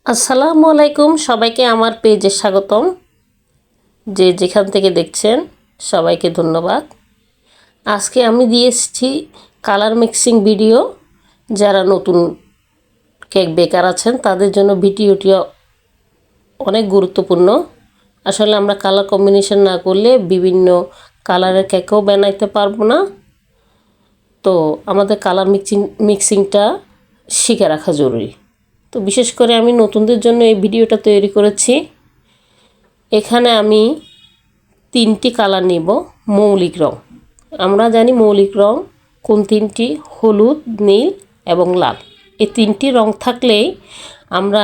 আসসালামু আলাইকুম, সবাইকে আমার পেজে স্বাগতম। যে যেখান থেকে দেখছেন সবাইকে ধন্যবাদ। আজকে আমি দিয়ে এসেছি কালার মিক্সিং ভিডিও। যারা নতুন কেক বেকার আছেন তাদের জন্য ভিডিওটি অনেক গুরুত্বপূর্ণ। আসলে আমরা কালার কম্বিনেশন না করলে বিভিন্ন কালারের কেকও বানাইতে পারবো না। তো আমাদের কালার মিক্সিংটা শিখে রাখা জরুরি। তো বিশেষ করে আমি নতুনদের জন্য এই ভিডিওটা তৈরি করেছি। এখানে আমি 3টি কালার নিব। মৌলিক রং, আমরা জানি মৌলিক রং কোন 3টি: হলুদ, নীল এবং লাল। এই 3টি রং থাকলেই আমরা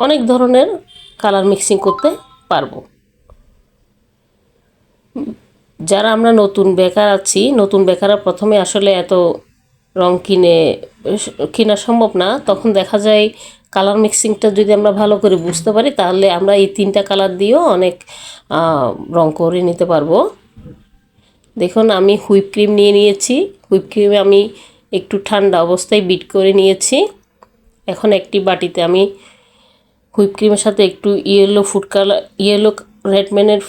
অনেক ধরনের কালার মিক্সিং করতে পারবো। যারা আমরা নতুন বেকার আছি, নতুন বেকাররা প্রথমে আসলে এত রং কেনা সম্ভব না। তখন দেখা যায় কালার মিক্সিংটা যদি আমরা ভালো করে বুঝতে পারি তাহলে আমরা এই 3টা কালার দিয়েও অনেক রং করে নিতে পারবো। দেখুন, আমি হুইপ ক্রিম নিয়ে নিয়েছি। হুইপ ক্রিমে আমি একটু ঠান্ডা অবস্থায় বিট করে নিয়েছি। এখন একটি বাটিতে আমি হুইপ ক্রিমের সাথে একটু ইয়েলো রেডম্যানের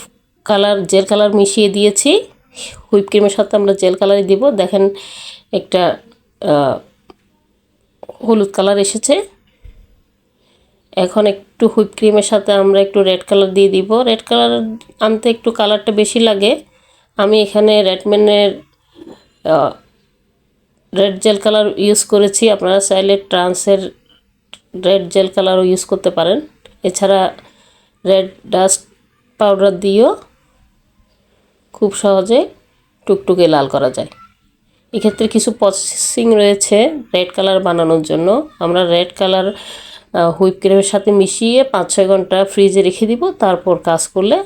জেল কালার মিশিয়ে দিয়েছি। হুইপ ক্রিমের সাথে আমরা জেল কালারই দিব। দেখেন একটা হলুদ কালার এসেছে। এখন একটু হুইপ ক্রিমের সাথে আমরা একটু রেড কালার দিয়ে দিব। রেড কালার আনতে একটু কালারটা বেশি লাগে। আমি এখানে রেডম্যানের রেড জেল কালার ইউজ করেছি। আপনারা চাইলে ট্রান্সের রেড জেল কালারও ইউজ করতে পারেন। এছাড়া রেড ডাস্ট পাউডার দিয়েও খুব সহজে টুকটুকে লাল করা যায়। এক্ষেত্রে কিছু প্রসেসিং রয়েছে রেড কালার বানানোর জন্য। আমরা রেড কালার হুইপ ক্রিমের সাথে মিশিয়ে 5-6 ঘন্টা ফ্রিজে রেখে দিব। তারপর কাজ করলে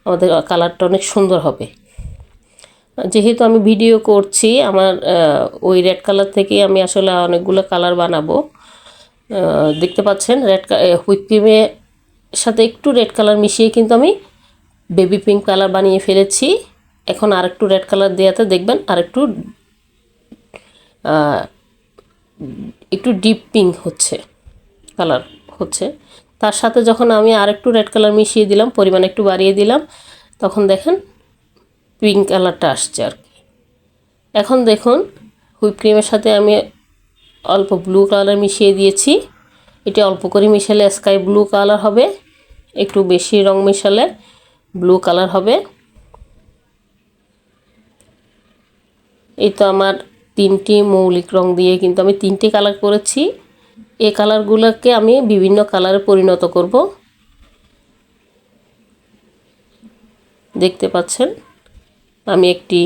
আমাদের কালারটা অনেক সুন্দর হবে। যেহেতু আমি ভিডিও করছি, আমার ওই রেড কালার থেকে আমি আসলে অনেকগুলো কালার বানাবো। দেখতে পাচ্ছেন হুইপ ক্রিমের সাথে একটু রেড কালার মিশিয়ে কিন্তু আমি বেবি পিঙ্ক কালার বানিয়ে ফেলেছি। এখন আরেকটু রেড কালার দেওয়াতে দেখবেন আরেকটু একটু ডিপ পিঙ্ক কালার হচ্ছে। তার সাথে যখন আমি আরেকটু রেড কালার মিশিয়ে দিলাম, পরিমাণ একটু বাড়িয়ে দিলাম, তখন দেখেন পিঙ্ক কালারটা আসছে আর কি। এখন দেখুন হুইপ ক্রিমের সাথে আমি অল্প ব্লু কালার মিশিয়ে দিয়েছি। এটা অল্প করে মিশালে স্কাই ব্লু কালার হবে, একটু বেশি রং মিশালে ব্লু কালার হবে। এই তো আমার 3টি মৌলিক রং দিয়ে কিন্তু আমি 3টি কালার করেছি। এই কালারগুলোকে আমি বিভিন্ন কালারে পরিণত করব। দেখতে পাচ্ছেন আমি একটি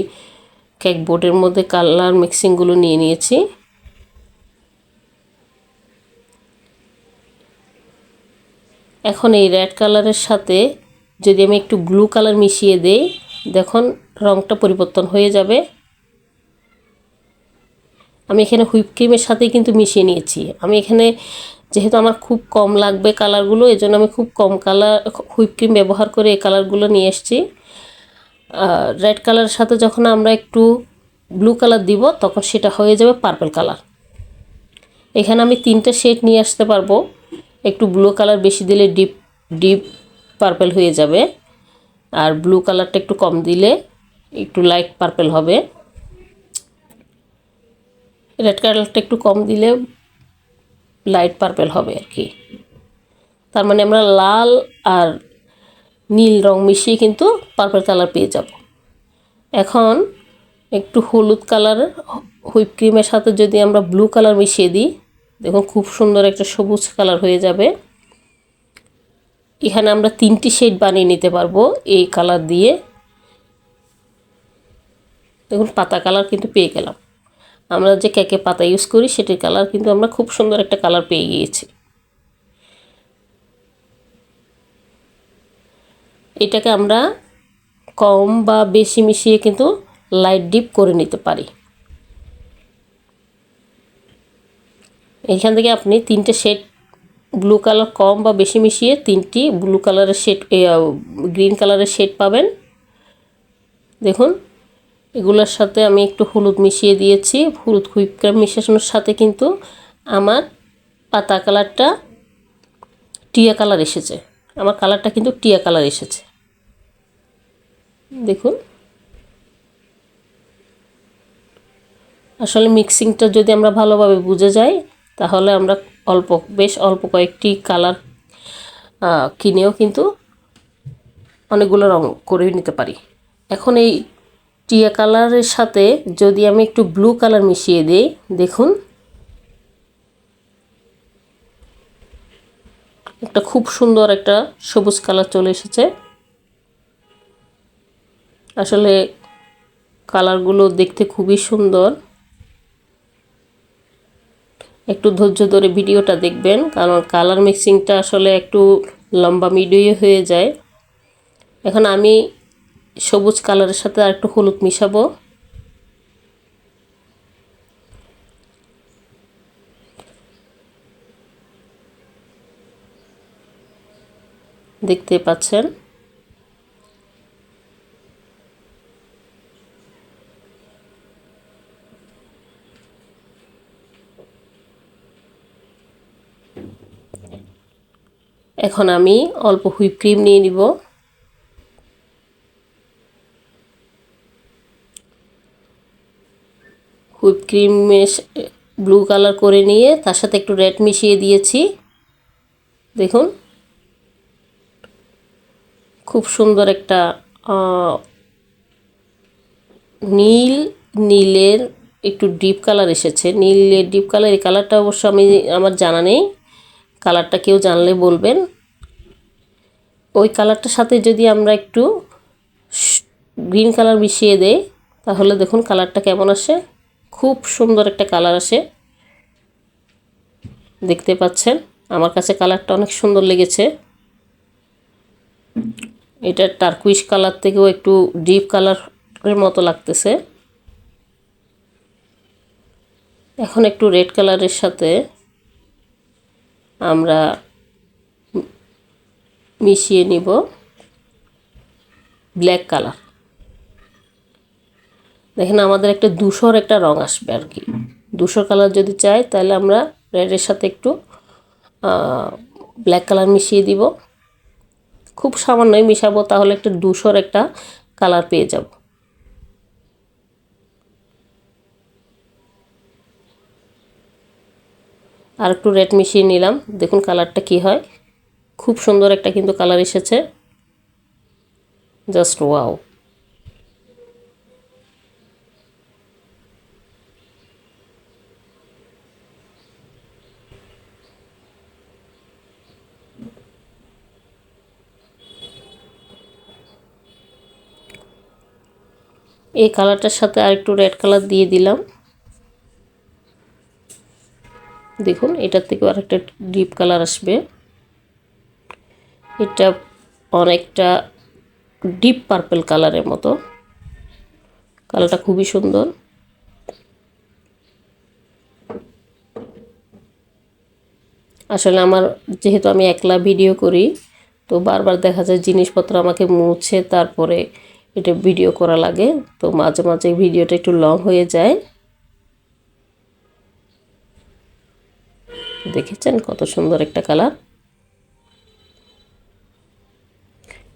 কেক বোর্ডের মধ্যে কালার মিক্সিংগুলো নিয়ে নিয়েছি। এখন এই রেড কালারের সাথে যদি আমি একটু ব্লু কালার মিশিয়ে দেই, দেখুন রংটা পরিবর্তন হয়ে যাবে। আমি এখানে হুইপ ক্রিমের সাথে কিন্তু মিশিয়ে নিয়েছি। আমি এখানে যেহেতু আমার খুব কম লাগবে কালারগুলো, এজন্য আমি খুব কম কালার হুইপ ক্রিম ব্যবহার করে এই কালারগুলো নিয়ে এসেছি। রেড কালারের সাথে যখন আমরা একটু ব্লু কালার দিব তখন সেটা হয়ে যাবে পার্পল কালার। এখানে আমি 3টা শেড নিয়ে আসতে পারবো। একটু ব্লু কালার বেশি দিলে ডিপ পার্পল হয়ে যাবে, আর ব্লু কালারটা একটু কম দিলে একটু লাইট পার্পল হবে। রেড কালারটা একটু কম দিলে লাইট পার্পল হবে আর কি। তার মানে আমরা লাল আর নীল রং মিশিয়ে কিন্তু পার্পল কালার পেয়ে যাব। এখন একটু হলুদ কালার হুইপ ক্রিমের সাথে যদি আমরা ব্লু কালার মিশিয়ে দিই, দেখুন খুব সুন্দর একটা সবুজ কালার হয়ে যাবে। এখানে আমরা 3টি শেড বানিয়ে নিতে পারবো এই কালার দিয়ে। দেখুন পাতা কালার কিন্তু পেয়ে গেলাম। আমরা যে কেকে পাতা ইউজ করি সেটির কালার কিন্তু আমরা খুব সুন্দর একটা কালার পেয়ে গিয়েছি। এটাকে আমরা কম বা বেশি মিশিয়ে কিন্তু লাইট ডিপ করে নিতে পারি। এখান থেকে আপনি 3টে শেড ব্লু কালার কম বা বেশি মিশিয়ে 3টি ব্লু কালারের শেড গ্রিন কালারের শেড পাবেন। দেখুন এগুলোর সাথে আমি একটু হলুদ মিশিয়ে দিয়েছি। হলুদ হুইপ ক্রিম মিশানোর সাথে কিন্তু আমার পাতা কালারটা টিয়া কালার এসেছে। আমার কালারটা কিন্তু টিয়া কালার এসেছে, দেখুন। আসলে মিক্সিংটা যদি আমরা ভালোভাবে বুঝে যাই তাহলে আমরা বেশ অল্প কয়েকটি কালার কিনেও কিন্তু অনেকগুলো রং করে নিতে পারি। এখন এই টিয়া কালারের সাথে যদি আমি একটু ব্লু কালার মিশিয়ে দিই, দেখুন একটা খুব সুন্দর একটা সবুজ কালার চলে এসেছে। আসলে কালারগুলো দেখতে খুবই সুন্দর। একটু ধৈর্য ধরে ভিডিওটা দেখবেন, কারণ কালার মিক্সিংটা আসলে একটু লম্বা ভিডিও হয়ে যায়। এখন আমি সবুজ কালারের সাথে আর একটু হলুদ মিশাবো। দেখতে পাচ্ছেন এখন আমি অল্প হুইপ ক্রিম নিয়ে নিব। হুইপ ক্রিম ব্লু কালার করে নিয়ে তার সাথে একটু রেড মিশিয়ে দিয়েছি। দেখুন খুব সুন্দর একটা নীলের একটু ডিপ কালার এসেছে। নীলের ডিপ কালার, এই কালারটা অবশ্য আমার জানা নেই, কালারটা কেউ জানলে বলবেন। ওই কালারটার সাথে যদি আমরা একটু গ্রিন কালার মিশিয়ে দেই তাহলে দেখুন কালারটা কেমন আসে। খুব সুন্দর একটা কালার আসে, দেখতে পাচ্ছেন। আমার কাছে কালারটা অনেক সুন্দর লেগেছে। এটা টারকুইশ কালার থেকেও একটু ডিপ কালারের মতো লাগতেছে। এখন একটু রেড কালারের সাথে আমরা মিশিয়ে নিব ব্ল্যাক কালার। দেখেন আমাদের একটা ধূসর একটা রং আসবে আর কি। ধূসর কালার যদি চাই তাহলে আমরা রেডের সাথে একটু ব্ল্যাক কালার মিশিয়ে দিব। খুব সামান্যই মিশাবো, তাহলে একটু ধূসর একটা কালার পেয়ে যাব। আর একটু রেড মিশিয়ে নিলাম, দেখুন কালারটা কি হয়। খুব সুন্দর একটা কিন্তু কালার এসেছে, জাস্ট ওয়াও। এই কালারটার সাথে আর একটু রেড কালার দিয়ে দিলাম। দেখুন এটার থেকে আর একটা ডিপ কালার আসবে। এটা অনেকটা ডিপ পার্পল কালারের মতো, কালারটা খুবই সুন্দর। আসলে যেহেতু আমি একলা ভিডিও করি, তো বারবার দেখা যায় জিনিসপত্র আমাকে মুছে তারপরে এটা ভিডিও করা লাগে, তো মাঝে মাঝে ভিডিওটা একটু লং হয়ে যায়। দেখেছেন কত সুন্দর একটা কালার।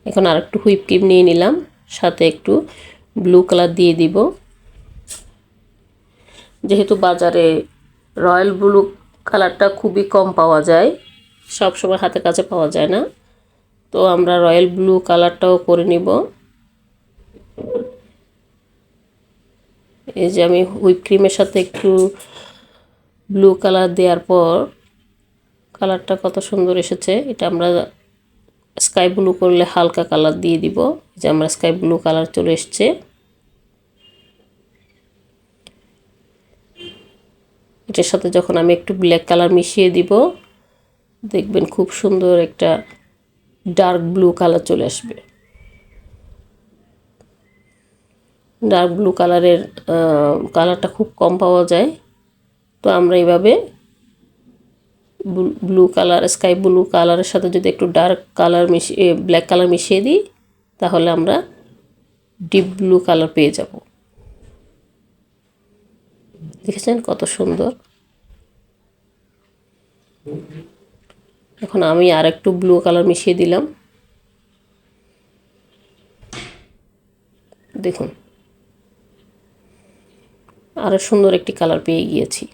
এখন আর একটু হুইপ ক্রিম নিয়ে নিলাম, সাথে একটু ব্লু কালার দিয়ে দিব। যেহেতু বাজারে রয়্যাল ব্লু কালারটা খুবই কম পাওয়া যায়, সব সময় হাতের কাছে পাওয়া যায় না, তো আমরা রয়্যাল ব্লু কালারটাও করে নিব। এই যে আমি হুইপ ক্রিমের সাথে একটু ব্লু কালার দেওয়ার পর কালারটা কত সুন্দর এসেছে। এটা আমরা স্কাই ব্লু করলে হালকা কালার দিয়ে দিব। যে আমরা স্কাই ব্লু কালার চলে এসছে। এটার সাথে যখন আমি একটু ব্ল্যাক কালার মিশিয়ে দিব, দেখবেন খুব সুন্দর একটা ডার্ক ব্লু কালার চলে আসবে। ডার্ক ব্লু কালারের কালারটা খুব কম পাওয়া যায়, তো আমরা এইভাবে ব্লু কালার, স্কাই ব্লু কালারের সাথে যদি একটু ডার্ক কালার মিশিয়ে ব্ল্যাক কালার মিশিয়ে দিই তাহলে আমরা ডিপ ব্লু কালার পেয়ে যাব। দেখেছেন কত সুন্দর। এখন আমি আর একটু ব্লু কালার মিশিয়ে দিলাম। দেখুন আরও সুন্দর একটি কালার পেয়ে গিয়েছি।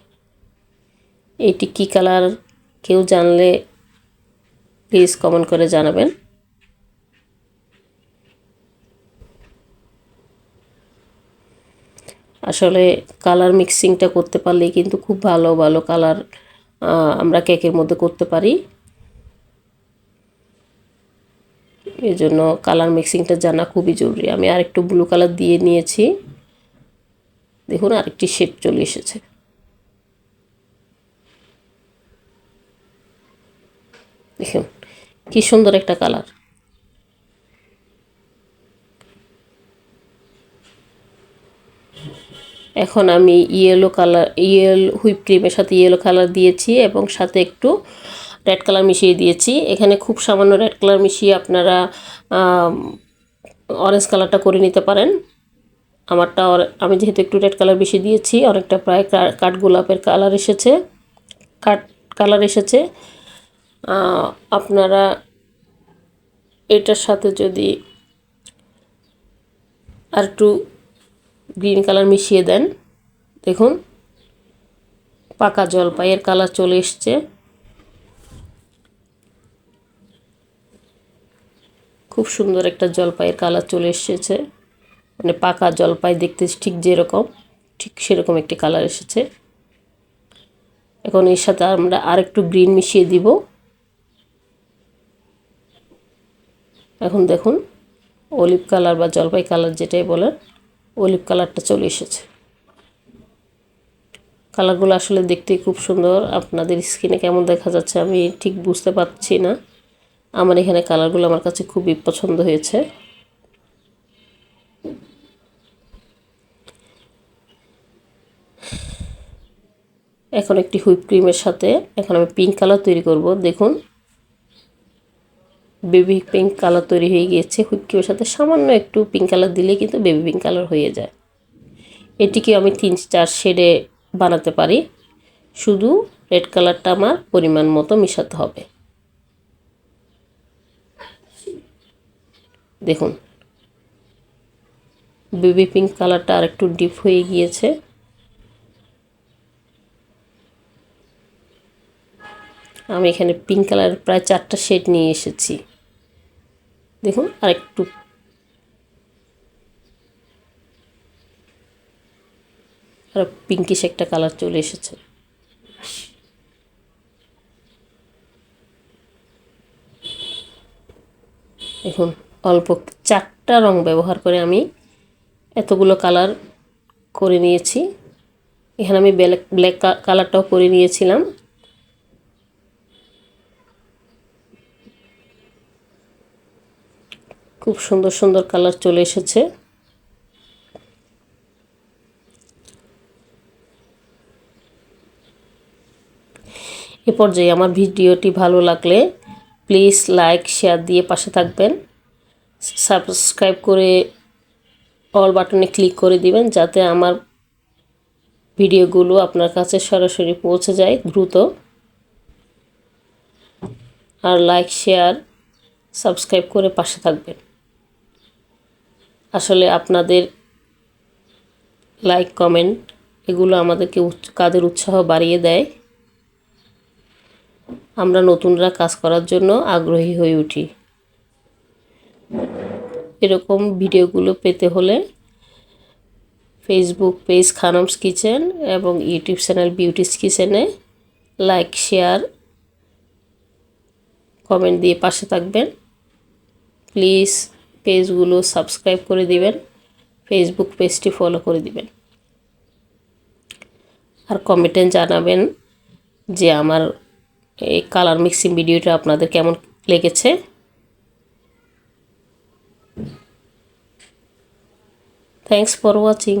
এটি কি কালার কেউ জানলে প্লিজ কমেন্ট করে জানাবেন। আসলে কালার মিক্সিংটা করতে পারলেই কিন্তু খুব ভালো ভালো কালার আমরা কেকের মধ্যে করতে পারি। এই জন্য কালার মিক্সিংটা জানা খুবই জরুরি। আমি আরেকটু ব্লু কালার দিয়ে নিয়েছি। দেখুন আরেকটি শেড চলে এসেছে। দেখুন কি সুন্দর একটা কালার। এখন আমি হুইপ ক্রিমের সাথে ইয়েলো কালার দিয়েছি এবং সাথে একটু রেড কালার মিশিয়ে দিয়েছি। এখানে খুব সামান্য রেড কালার মিশিয়ে আপনারা অরেঞ্জ কালারটা করে নিতে পারেন। আমি যেহেতু একটু রেড কালার বেশি দিয়েছি, অনেকটা প্রায় কাঠগোলাপের কালার এসেছে, কালার এসেছে। আপনারা এটার সাথে যদি আর একটু গ্রিন কালার মিশিয়ে দেন, দেখুন পাকা জলপাইয়ের কালার চলে এসছে। খুব সুন্দর একটা জলপাইয়ের কালার চলে এসেছে, মানে পাকা জলপাই দেখতে ঠিক যেরকম ঠিক সেরকম একটি কালার এসেছে। এখন এর সাথে আমরা আরেকটু গ্রিন মিশিয়ে দিব। এখন দেখুন অলিভ কালার বা জলপাই কালার যেটাই বলেন, অলিভ কালারটা চলে এসেছে। কালারগুলো আসলে দেখতে খুব সুন্দর। আপনাদের স্কিনে কেমন দেখা যাচ্ছে আমি ঠিক বুঝতে পারছি না। আমার এখানে কালারগুলো আমার কাছে খুবই পছন্দ হয়েছে। এখন একটি হুইপ ক্রিমের সাথে এখন আমি পিঙ্ক কালার তৈরি করব। দেখুন বেবি পিঙ্ক কালার তৈরি হয়ে গিয়েছে। হুইপ ক্রিমের সাথে সামান্য একটু পিঙ্ক কালার দিলে কিন্তু বেবি পিঙ্ক কালার হয়ে যায়। এটিকে আমি 3-4 শেডে বানাতে পারি। শুধু রেড কালারটা আমার পরিমাণ মতো মিশাতে হবে। দেখুন বেবি পিঙ্ক কালারটা আরেকটু ডিপ হয়ে গিয়েছে। আমি এখানে পিঙ্ক কালার প্রায় 4টা শেড নিয়ে এসেছি। দেখুন আরেকটু আর পিঙ্কিশ একটা কালার চলে এসেছে। দেখুন অল্প 4টা রং ব্যবহার করে আমি এতগুলো কালার করে নিয়েছি। এখানে আমি ব্ল্যাক কালারটাও করে নিয়েছিলাম। খুব সুন্দর সুন্দর কালার চলে এসেছে। এ পর্যায়ে আমার ভিডিওটি ভালো লাগলে প্লিজ লাইক শেয়ার দিয়ে পাশে থাকবেন। সাবস্ক্রাইব করে অল বাটনে ক্লিক করে দিবেন যাতে আমার ভিডিওগুলো আপনার কাছে সরাসরি পৌঁছে যায় দ্রুত। আর লাইক শেয়ার সাবস্ক্রাইব করে পাশে থাকবেন। আসলে আপনাদের লাইক কমেন্ট এগুলো আমাদেরকে কাজের উৎসাহ বাড়িয়ে দেয়। আমরা নতুনরা কাজ করার জন্য আগ্রহী হয়ে উঠি। এরকম ভিডিওগুলো পেতে হলে ফেসবুক পেজ খানমস কিচেন এবং ইউটিউব চ্যানেল বিউটিস কিচেনে লাইক শেয়ার কমেন্ট দিয়ে পাশে থাকবেন। প্লিজ পেজগুলো সাবস্ক্রাইব করে দিবেন, ফেসবুক পেজটি ফলো করে দিবেন। আর কমেন্টে জানাবেন যে আমার এই কালার মিক্সিং ভিডিওটা আপনাদের কেমন লেগেছে। Thanks for watching.